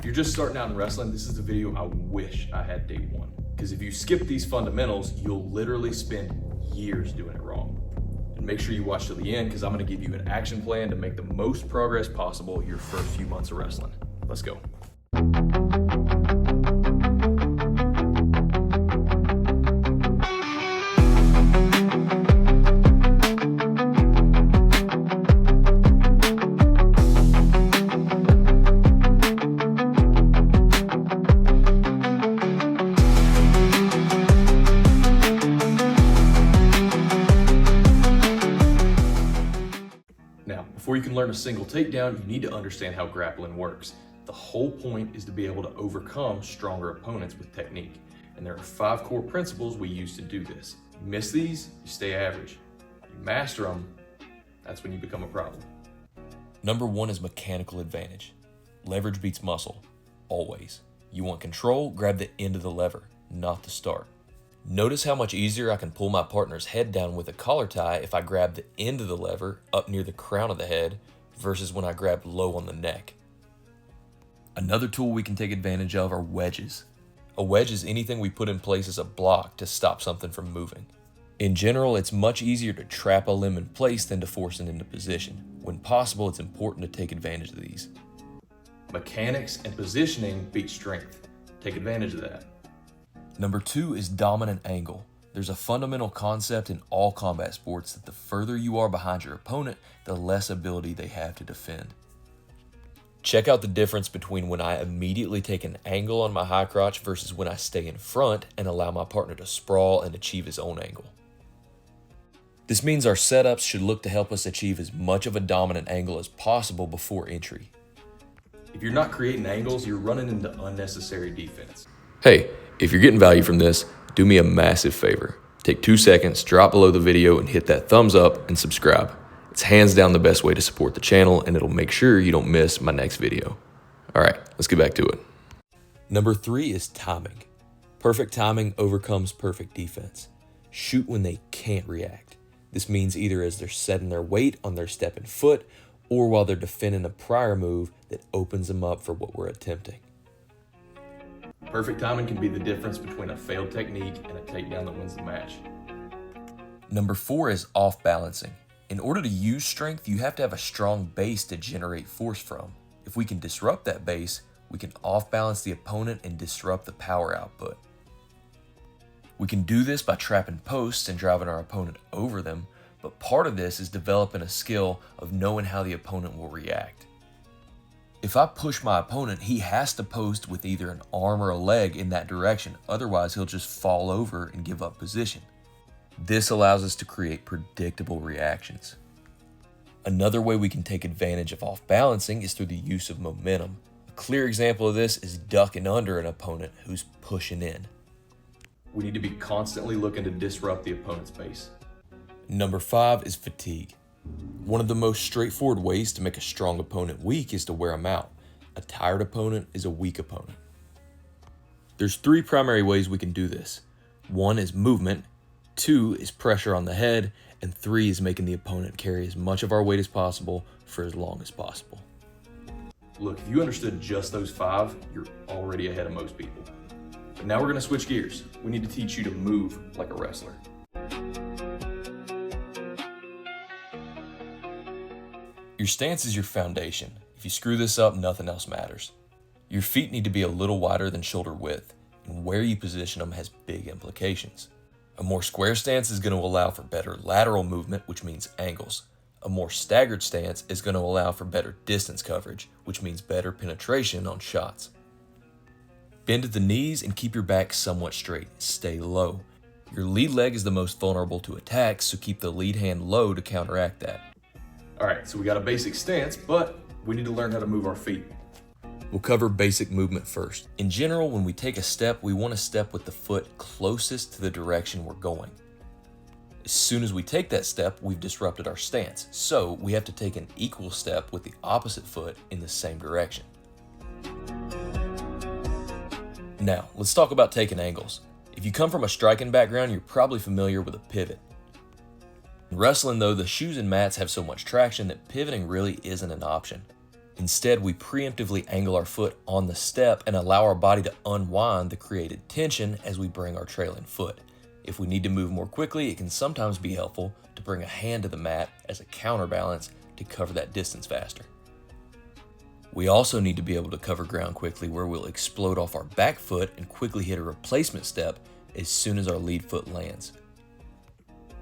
you're just starting out in wrestling, this is the video I wish I had day one. Because if you skip these fundamentals, you'll literally spend years doing it wrong. And make sure you watch till the end, because I'm gonna give you an action plan to make the most progress possible your first few months of wrestling. Let's go. Now, before you can learn a single takedown, you need to understand how grappling works. The whole point is to be able to overcome stronger opponents with technique. And there are 5 core principles we use to do this. You miss these, you stay average. You master them, that's when you become a problem. Number 1 is mechanical advantage. Leverage beats muscle, always. You want control, grab the end of the lever, not the start. Notice how much easier I can pull my partner's head down with a collar tie if I grab the end of the lever up near the crown of the head versus when I grab low on the neck. Another tool we can take advantage of are wedges. A wedge is anything we put in place as a block to stop something from moving. In general, it's much easier to trap a limb in place than to force it into position. When possible, it's important to take advantage of these. Mechanics and positioning beat strength. Take advantage of that. Number 2 is dominant angle. There's a fundamental concept in all combat sports that the further you are behind your opponent, the less ability they have to defend. Check out the difference between when I immediately take an angle on my high crotch versus when I stay in front and allow my partner to sprawl and achieve his own angle. This means our setups should look to help us achieve as much of a dominant angle as possible before entry. If you're not creating angles, you're running into unnecessary defense. Hey, if you're getting value from this, do me a massive favor. Take 2 seconds, drop below the video and hit that thumbs up and subscribe. It's hands down the best way to support the channel and it'll make sure you don't miss my next video. All right, let's get back to it. Number 3 is timing. Perfect timing overcomes perfect defense. Shoot when they can't react. This means either as they're setting their weight on their stepping foot or while they're defending a prior move that opens them up for what we're attempting. Perfect timing can be the difference between a failed technique and a takedown that wins the match. Number 4 is off balancing. In order to use strength, you have to have a strong base to generate force from. If we can disrupt that base, we can off balance the opponent and disrupt the power output. We can do this by trapping posts and driving our opponent over them, but part of this is developing a skill of knowing how the opponent will react. If I push my opponent, he has to post with either an arm or a leg in that direction, otherwise he'll just fall over and give up position. This allows us to create predictable reactions. Another way we can take advantage of off balancing is through the use of momentum. A clear example of this is ducking under an opponent who's pushing in. We need to be constantly looking to disrupt the opponent's base. Number 5 is fatigue. One of the most straightforward ways to make a strong opponent weak is to wear them out. A tired opponent is a weak opponent. There's 3 primary ways we can do this. 1 is movement, 2 is pressure on the head, and 3 is making the opponent carry as much of our weight as possible for as long as possible. Look, if you understood just those 5, you're already ahead of most people. But now we're gonna switch gears. We need to teach you to move like a wrestler. Your stance is your foundation. If you screw this up, nothing else matters. Your feet need to be a little wider than shoulder width, and where you position them has big implications. A more square stance is going to allow for better lateral movement, which means angles. A more staggered stance is going to allow for better distance coverage, which means better penetration on shots. Bend at the knees and keep your back somewhat straight. Stay low. Your lead leg is the most vulnerable to attacks, so keep the lead hand low to counteract that. All right, so we got a basic stance, but we need to learn how to move our feet. We'll cover basic movement first. In general, when we take a step, we want to step with the foot closest to the direction we're going. As soon as we take that step, we've disrupted our stance, so we have to take an equal step with the opposite foot in the same direction. Now, let's talk about taking angles. If you come from a striking background, you're probably familiar with a pivot. In wrestling though, the shoes and mats have so much traction that pivoting really isn't an option. Instead, we preemptively angle our foot on the step and allow our body to unwind the created tension as we bring our trailing foot. If we need to move more quickly, it can sometimes be helpful to bring a hand to the mat as a counterbalance to cover that distance faster. We also need to be able to cover ground quickly, where we'll explode off our back foot and quickly hit a replacement step as soon as our lead foot lands.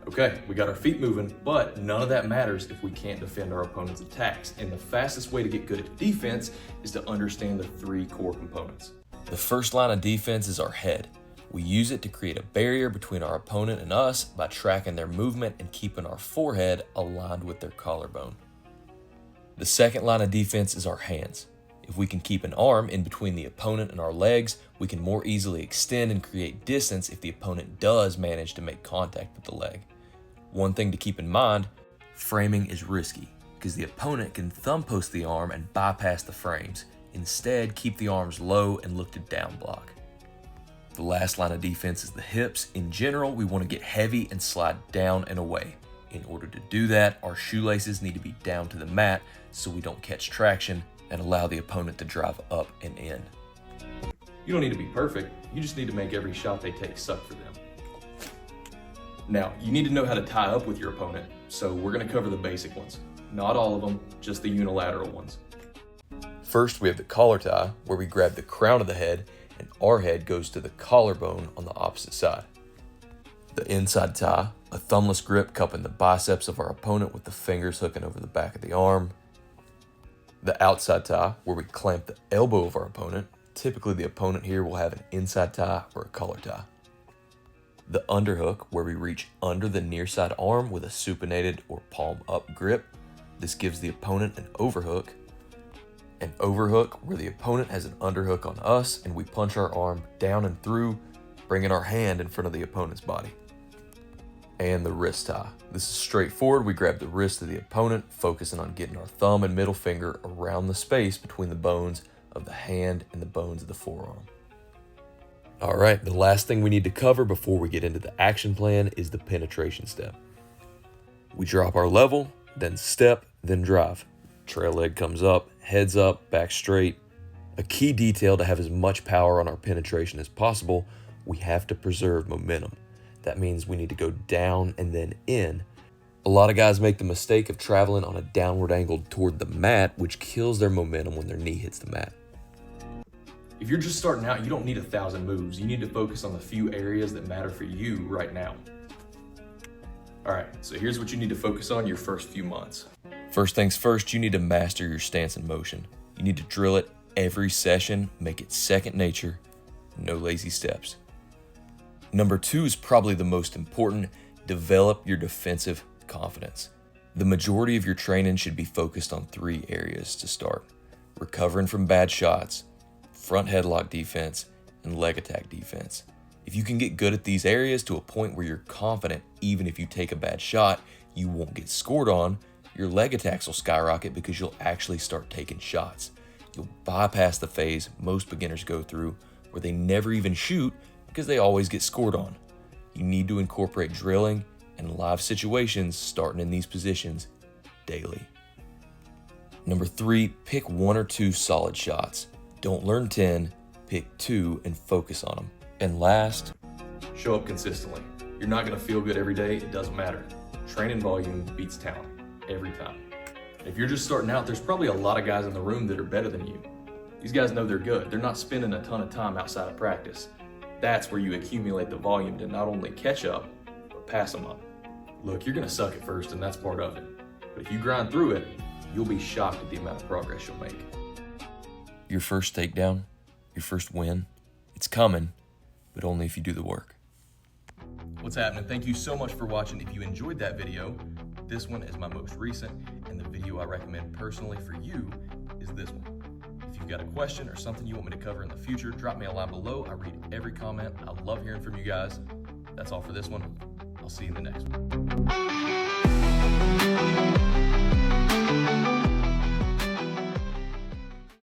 Okay, we got our feet moving, but none of that matters if we can't defend our opponent's attacks. And the fastest way to get good at defense is to understand the 3 core components. The first line of defense is our head. We use it to create a barrier between our opponent and us by tracking their movement and keeping our forehead aligned with their collarbone. The second line of defense is our hands. If we can keep an arm in between the opponent and our legs, we can more easily extend and create distance if the opponent does manage to make contact with the leg. One thing to keep in mind, framing is risky because the opponent can thumb post the arm and bypass the frames. Instead, keep the arms low and look to down block. The last line of defense is the hips. In general, we want to get heavy and slide down and away. In order to do that, our shoelaces need to be down to the mat so we don't catch traction and allow the opponent to drive up and in. You don't need to be perfect, you just need to make every shot they take suck for them. Now, you need to know how to tie up with your opponent, so we're going to cover the basic ones. Not all of them, just the unilateral ones. First, we have the collar tie, where we grab the crown of the head and our head goes to the collarbone on the opposite side. The inside tie, a thumbless grip cupping the biceps of our opponent with the fingers hooking over the back of the arm. The outside tie, where we clamp the elbow of our opponent. Typically, the opponent here will have an inside tie or a collar tie. The underhook, where we reach under the near side arm with a supinated or palm up grip. This gives the opponent an overhook. An overhook, where the opponent has an underhook on us and we punch our arm down and through, bringing our hand in front of the opponent's body. And the wrist tie. This is straightforward. We grab the wrist of the opponent, focusing on getting our thumb and middle finger around the space between the bones of the hand and the bones of the forearm. All right, the last thing we need to cover before we get into the action plan is the penetration step. We drop our level, then step, then drive. Trail leg comes up, heads up, back straight. A key detail to have as much power on our penetration as possible, we have to preserve momentum. That means we need to go down and then in. A lot of guys make the mistake of traveling on a downward angle toward the mat, which kills their momentum when their knee hits the mat. If you're just starting out, you don't need 1,000 moves. You need to focus on the few areas that matter for you right now. All right, so here's what you need to focus on your first few months. First things first, you need to master your stance and motion. You need to drill it every session, make it second nature, no lazy steps. Number 2 is probably the most important. Develop your defensive confidence. The majority of your training should be focused on 3 areas to start: recovering from bad shots, front headlock defense, and leg attack defense. If you can get good at these areas to a point where you're confident even if you take a bad shot, you won't get scored on, your leg attacks will skyrocket because you'll actually start taking shots. You'll bypass the phase most beginners go through where they never even shoot because they always get scored on. You need to incorporate drilling and live situations starting in these positions daily. Number 3, pick 1 or 2 solid shots. Don't learn 10, pick 2 and focus on them. And last, show up consistently. You're not gonna feel good every day, it doesn't matter. Training volume beats talent, every time. If you're just starting out, there's probably a lot of guys in the room that are better than you. These guys know they're good. They're not spending a ton of time outside of practice. That's where you accumulate the volume to not only catch up, but pass them up. Look, you're gonna suck at first and that's part of it. But if you grind through it, you'll be shocked at the amount of progress you'll make. your first takedown, your first win, it's coming, but only if you do the work. What's happening? Thank you so much for watching. If you enjoyed that video, this one is my most recent, and the video I recommend personally for you is this one. If you've got a question or something you want me to cover in the future, drop me a line below. I read every comment. I love hearing from you guys. That's all for this one. I'll see you in the next one.